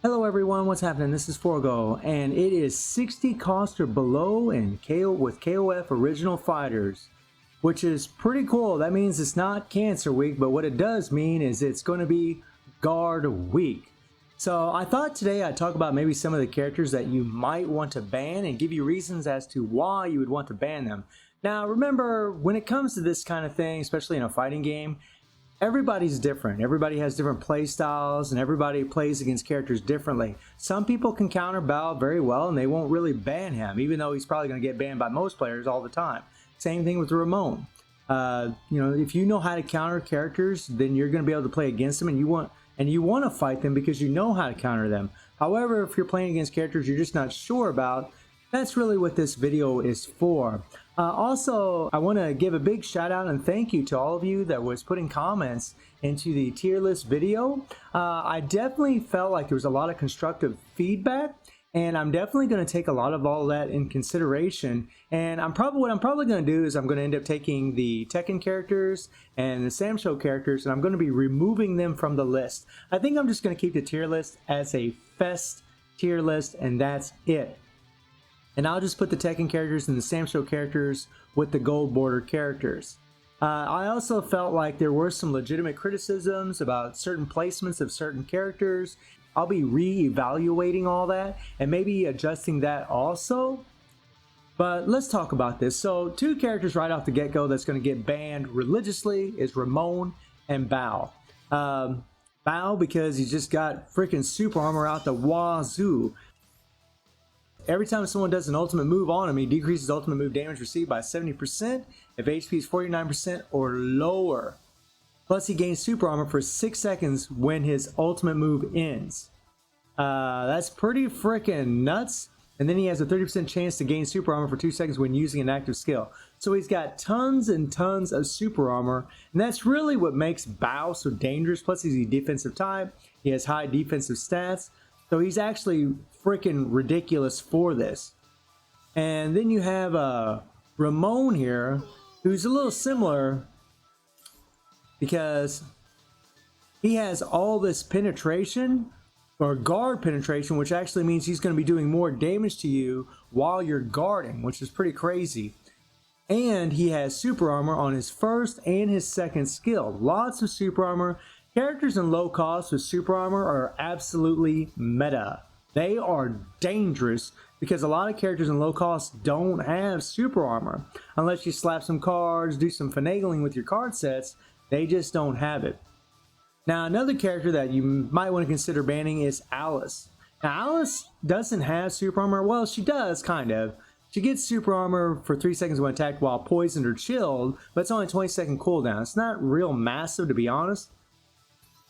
Hello everyone, what's happening? This is Forgo, and it is 60 cost or below and with KOF original fighters, which is pretty cool. That means it's not Cancer Week, but what it does mean is it's going to be Guard Week. So I thought today I'd talk about maybe some of the characters that you might want to ban and give you reasons as to why you would want to ban them. Now remember, when it comes to this kind of thing, especially in a fighting game, everybody's different. Everybody has different play styles and everybody plays against characters differently. Some people can counter Bao very well and they won't really ban him, even though he's probably going to get banned by most players all the time. Same thing with Ramon. If you know how to counter characters, then you're going to be able to play against them, and you want to fight them because you know how to counter them. However, if you're playing against characters you're just not sure about, that's really what this video is for. Also, I want to give a big shout out and thank you to all of you that was putting comments into the tier list video. I definitely felt like there was a lot of constructive feedback, and I'm definitely going to take a lot of all that in consideration. And what I'm probably going to do is I'm going to end up taking the Tekken characters and the Samsho characters, and I'm going to be removing them from the list. I think I'm just going to keep the tier list as a fest tier list, and that's it. And I'll just put the Tekken characters and the Samsho characters with the gold border characters. I also felt like there were some legitimate criticisms about certain placements of certain characters. I'll be re-evaluating all that and maybe adjusting that also. But let's talk about this. So two characters right off the get-go that's going to get banned religiously is Ramon and Bao. Bao because he just got freaking super armor out the wazoo. Every time someone does an ultimate move on him, he decreases ultimate move damage received by 70% if HP is 49% or lower. Plus he gains super armor for 6 seconds when his ultimate move ends. That's pretty freaking nuts. And then he has a 30% chance to gain super armor for 2 seconds when using an active skill. So he's got tons and tons of super armor, and that's really what makes Bao so dangerous. Plus he's a defensive type, he has high defensive stats. So he's actually freaking ridiculous for this. And then you have Ramon here, who's a little similar because he has all this penetration, or guard penetration, which actually means he's going to be doing more damage to you while you're guarding, which is pretty crazy. And he has super armor on his first and his second skill. Lots of super armor. Characters in low cost with super armor are absolutely meta. They are dangerous because a lot of characters in low cost don't have super armor. Unless you slap some cards, do some finagling with your card sets, they just don't have it. Now another character that you might want to consider banning is Alice. Now Alice doesn't have super armor. Well, she does, kind of. She gets super armor for 3 seconds when attacked while poisoned or chilled, but it's only a 20-second cooldown. It's not real massive, to be honest.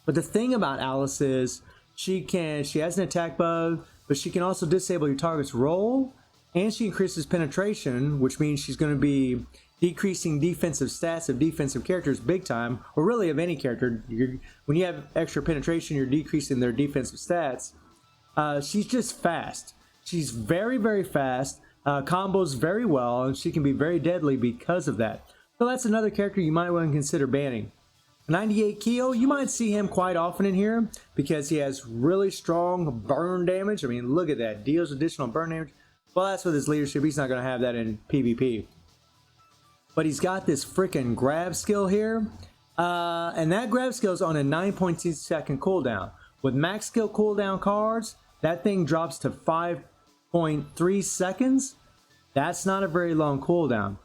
But the thing about Alice is she has an attack bug, but she can also disable your target's roll, and she increases penetration, which means she's going to be decreasing defensive stats of defensive characters big time, or really of any character. When you have extra penetration, you're decreasing their defensive stats. She's just fast. She's very, very fast, combos very well, and she can be very deadly because of that. So that's another character you might want to consider banning. 98 Kyo, you might see him quite often in here because he has really strong burn damage. I mean, look at that. Deals additional burn damage. Well, that's with his leadership. He's not going to have that in PvP. But he's got this freaking grab skill here. And that grab skill is on a 9.2 second cooldown. With max skill cooldown cards, that thing drops to 5.3 seconds. That's not a very long cooldown.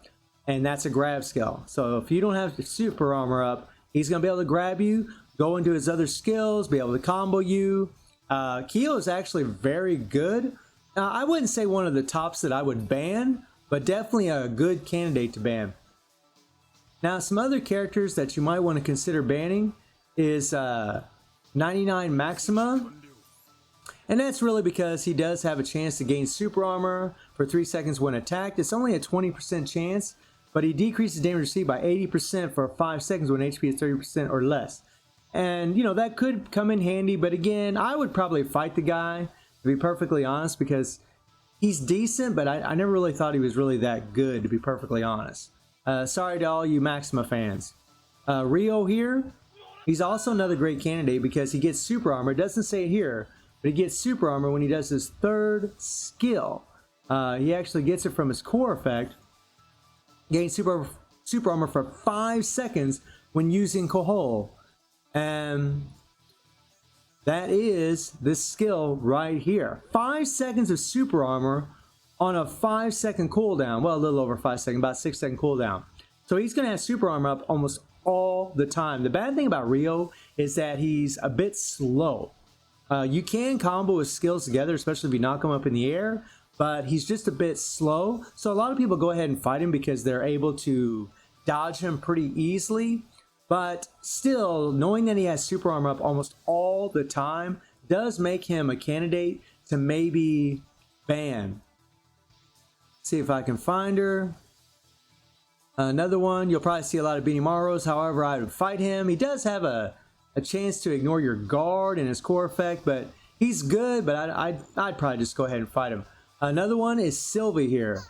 And that's a grab skill. So if you don't have super armor up, he's going to be able to grab you, go into his other skills, be able to combo you. Kyo is actually very good. I wouldn't say one of the tops that I would ban, but definitely a good candidate to ban. Now, some other characters that you might want to consider banning is 99 Maxima. And that's really because he does have a chance to gain super armor for 3 seconds when attacked. It's only a 20% chance. But he decreases damage received by 80% for 5 seconds when HP is 30% or less. And, you know, that could come in handy. But again, I would probably fight the guy, to be perfectly honest, because he's decent, but I never really thought he was really that good, to be perfectly honest. Sorry to all you Maxima fans. Rio here, he's also another great candidate because he gets super armor. It doesn't say it here, but he gets super armor when he does his third skill. He actually gets it from his core effect. Gains super armor for 5 seconds when using Kohol. And that is this skill right here. 5 seconds of super armor on a 5-second cooldown. Well, a little over 5 seconds, about 6-second cooldown. So he's going to have super armor up almost all the time. The bad thing about Ryo is that he's a bit slow. You can combo his skills together, especially if you knock him up in the air, but he's just a bit slow. So a lot of people go ahead and fight him because they're able to dodge him pretty easily. But still, knowing that he has super armor up almost all the time does make him a candidate to maybe ban. See if I can find her. Another one, you'll probably see a lot of Benimaros. However, I would fight him. He does have a chance to ignore your guard and his core effect, but he's good, but I'd probably just go ahead and fight him. Another one is Sylvie here.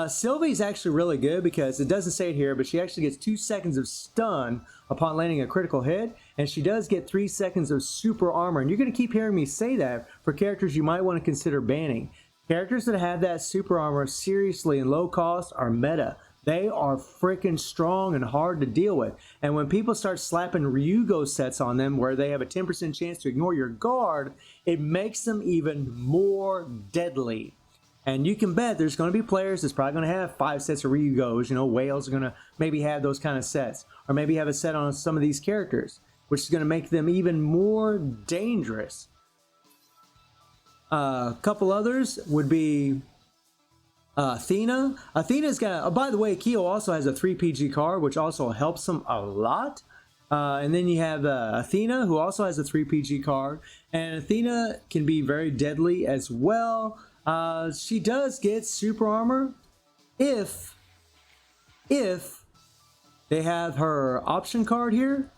Sylvie's actually really good because it doesn't say it here, but she actually gets 2 seconds of stun upon landing a critical hit, and she does get 3 seconds of super armor. And you're going to keep hearing me say that for characters you might want to consider banning. Characters that have that super armor seriously and low cost are meta. They are freaking strong and hard to deal with. And when people start slapping Ryugo sets on them where they have a 10% chance to ignore your guard, it makes them even more deadly. And you can bet there's going to be players that's probably going to have 5 sets of Ryugos. You know, whales are going to maybe have those kind of sets. Or maybe have a set on some of these characters, which is going to make them even more dangerous. A couple others would be Athena. Athena's got, by the way, Kyo also has a 3 PG card, which also helps him a lot. And then you have Athena, who also has a 3 PG card. And Athena can be very deadly as well. She does get super armor if they have her option card here.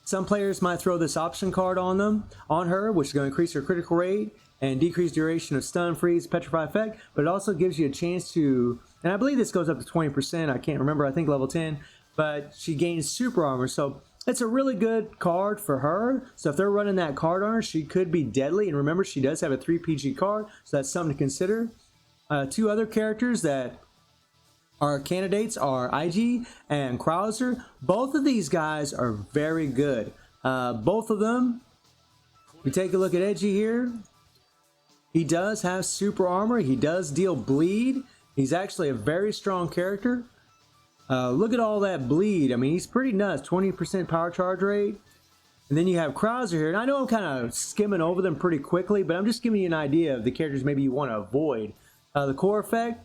Some players might throw this option card on her, which is going to increase her critical rate and decrease duration of stun, freeze, petrify effect, but it also gives you a chance to, and I believe this goes up to 20%, I can't remember, I think level 10, but she gains super armor, so it's a really good card for her. So if they're running that card on her, she could be deadly, and remember, she does have a 3 PG card, so that's something to consider. 2 other characters that are candidates are IG and Krauser. Both of these guys are very good. Both of them, we take a look at Edgy here. He does have super armor. He does deal bleed. He's actually a very strong character. Look at all that bleed. I mean, he's pretty nuts. 20% power charge rate. And then you have Krauser here. And I know I'm kind of skimming over them pretty quickly, but I'm just giving you an idea of the characters maybe you want to avoid. The core effect,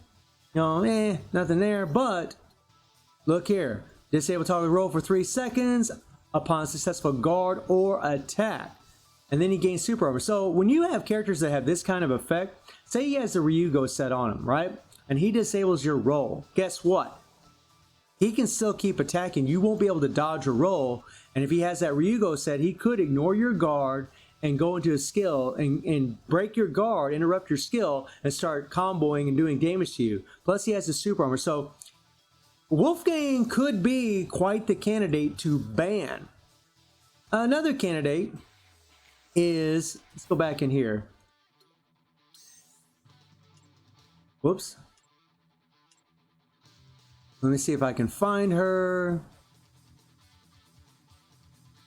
you know, nothing there. But look here. Disable target roll for 3 seconds upon successful guard or attack. And then he gains super armor. So when you have characters that have this kind of effect, say he has the Ryugo set on him, right? And he disables your roll. Guess what? He can still keep attacking. You won't be able to dodge a roll. And if he has that Ryugo set, he could ignore your guard and go into a skill and break your guard, interrupt your skill, and start comboing and doing damage to you. Plus he has the super armor. So Wolfgang could be quite the candidate to ban. Another candidate is, let's go back in here. Whoops. Let me see if I can find her.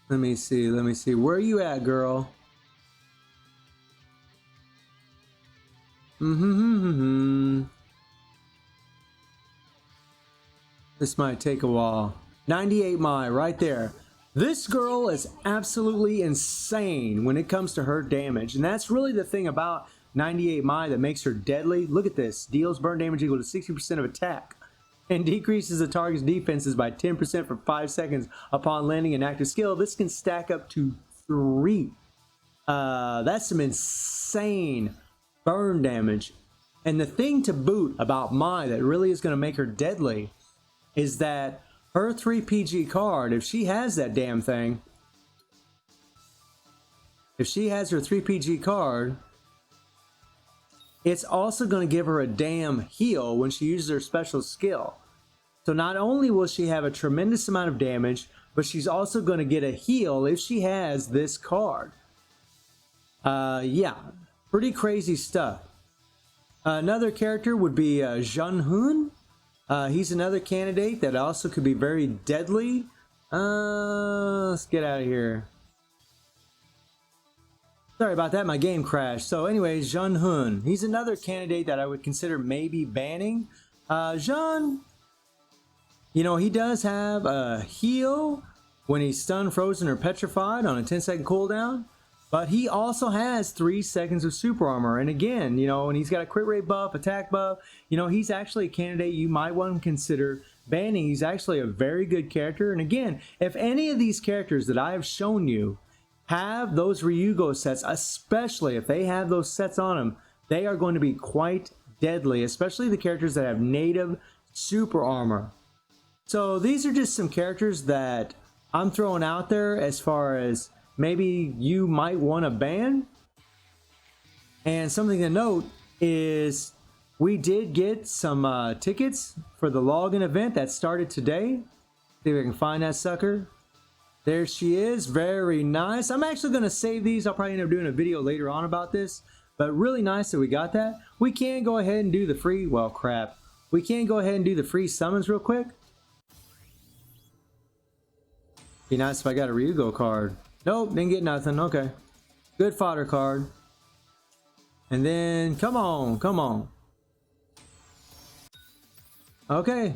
Let me see. Where are you at, girl? This might take a while. 98 Mai, right there. This girl is absolutely insane when it comes to her damage. And that's really the thing about 98 Mai that makes her deadly. Look at this. Deals burn damage equal to 60% of attack. And decreases the target's defenses by 10% for 5 seconds upon landing an active skill. This can stack up to 3. That's some insane burn damage. And the thing to boot about Mai that really is going to make her deadly is that her 3 PG card, if she has that damn thing, if she has her 3 PG card, it's also going to give her a damn heal when she uses her special skill. So not only will she have a tremendous amount of damage, but she's also going to get a heal if she has this card. Yeah, pretty crazy stuff. Another character would be Jun Hoon. He's another candidate that also could be very deadly. Let's get out of here. Sorry about that, my game crashed. So anyways, Jun Hoon. He's another candidate that I would consider maybe banning. Jun, you know, he does have a heal when he's stunned, frozen, or petrified on a 10-second cooldown. But he also has 3 seconds of super armor. And again, you know, and he's got a crit rate buff, attack buff. You know, he's actually a candidate you might want to consider banning. He's actually a very good character. And again, if any of these characters that I have shown you have those Ryugo sets, especially if they have those sets on them, they are going to be quite deadly, especially the characters that have native super armor. So these are just some characters that I'm throwing out there as far as maybe you might want to ban. And something to note is we did get some tickets for the login event that started today. See if I can find that sucker. There she is. Very nice. I'm actually going to save these. I'll probably end up doing a video later on about this. But really nice that we got that. We can go ahead and do the free... Well, crap. We can go ahead and do the free summons real quick. Be nice if I got a Ryugo card. Nope, didn't get nothing. Okay. Good fodder card. And then, come on, come on. Okay.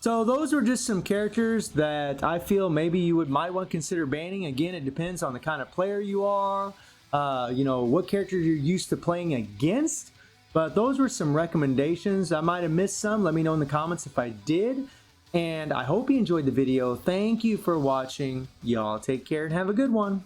So those were just some characters that I feel maybe you might want to consider banning. Again, it depends on the kind of player you are, you know, what character you're used to playing against. But those were some recommendations. I might have missed some. Let me know in the comments if I did. And I hope you enjoyed the video. Thank you for watching. Y'all take care and have a good one.